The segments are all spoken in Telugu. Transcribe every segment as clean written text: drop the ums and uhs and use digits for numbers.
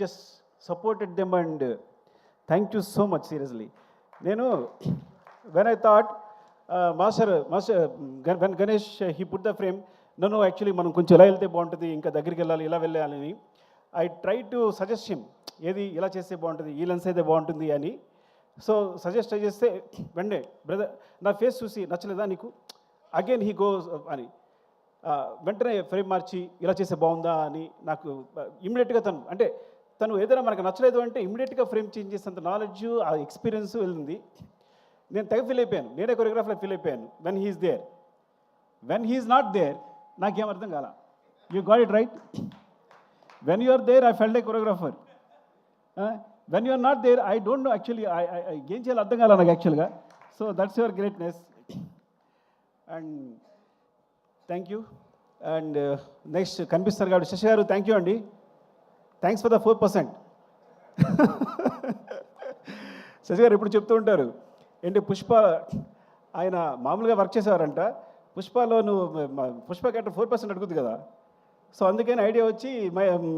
just supported them and thank you so much seriously. When I thought when Ganesh he put the frame, no actually మనం కొంచెం ఇలా వెళ్తే బాగుంటుంది, ఇంకా దగ్గరికి వెళ్ళాలి, ఇలా వెళ్ళాలని I try to suggest him, ఏది ఇలా చేస్తే బాగుంటుంది, ఈ లెన్స్ అయితే బాగుంటుంది అని. సో సజెస్ట్ చేస్తే వెంటనే బ్రదర్ నా ఫేస్ చూసి నచ్చలేదా నీకు, అగైన్ హీ గోస్ అని వెంటనే ఫ్రేమ్ మార్చి ఇలా చేస్తే బాగుందా అని నాకు ఇమ్మీడియట్గా తను ఏదైనా మనకు నచ్చలేదు అంటే ఇమ్మీడియట్గా ఫ్రేమ్ చేంజ్ చేసేంత నాలెడ్జ్, ఆ ఎక్స్పీరియన్స్ వెళ్ళింది. నేను తెగ ఫీల్ అయిపోయాను, నేనే కొరియోగ్రాఫర్లో ఫీల్ అయిపోయాను. When he is there, when he is not there నాకేం అర్థం కాల. You got it right. When you are there I felt a choreographer. When you are not there I don't know actually ఏం చేయాలో అర్థం కాల నాకు యాక్చువల్గా. So that's your greatness and thank you. And next కనిపిస్తారు కాబట్టి శశి గారు థ్యాంక్ యూ అండి. Thanks for the 4%. శశి గారు ఎప్పుడు చెప్తూ ఉంటారు ఏంటి, పుష్ప ఆయన మామూలుగా వర్క్ చేసేవారంట, పుష్పలో పుష్ప క్యారెక్టర్ 4% అడుగుతుంది కదా, సో అందుకని ఐడియా వచ్చి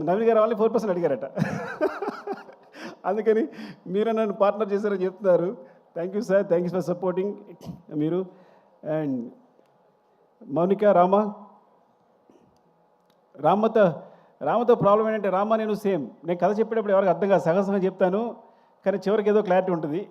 నవీన్ గారు వాళ్ళని 4% అడిగారట. అందుకని మీరు నన్ను పార్ట్నర్ చేశారని చెప్తున్నారు. Thank you sir, thank you for supporting మీరు. అండ్ మౌనిక, రామతో ప్రాబ్లం ఏంటంటే రామ నేను సేమ్, నేను కథ చెప్పేటప్పుడు ఎవరికి అర్థం కాదు, సగం చెప్తాను కానీ చివరికి ఏదో క్లారిటీ ఉంటుంది.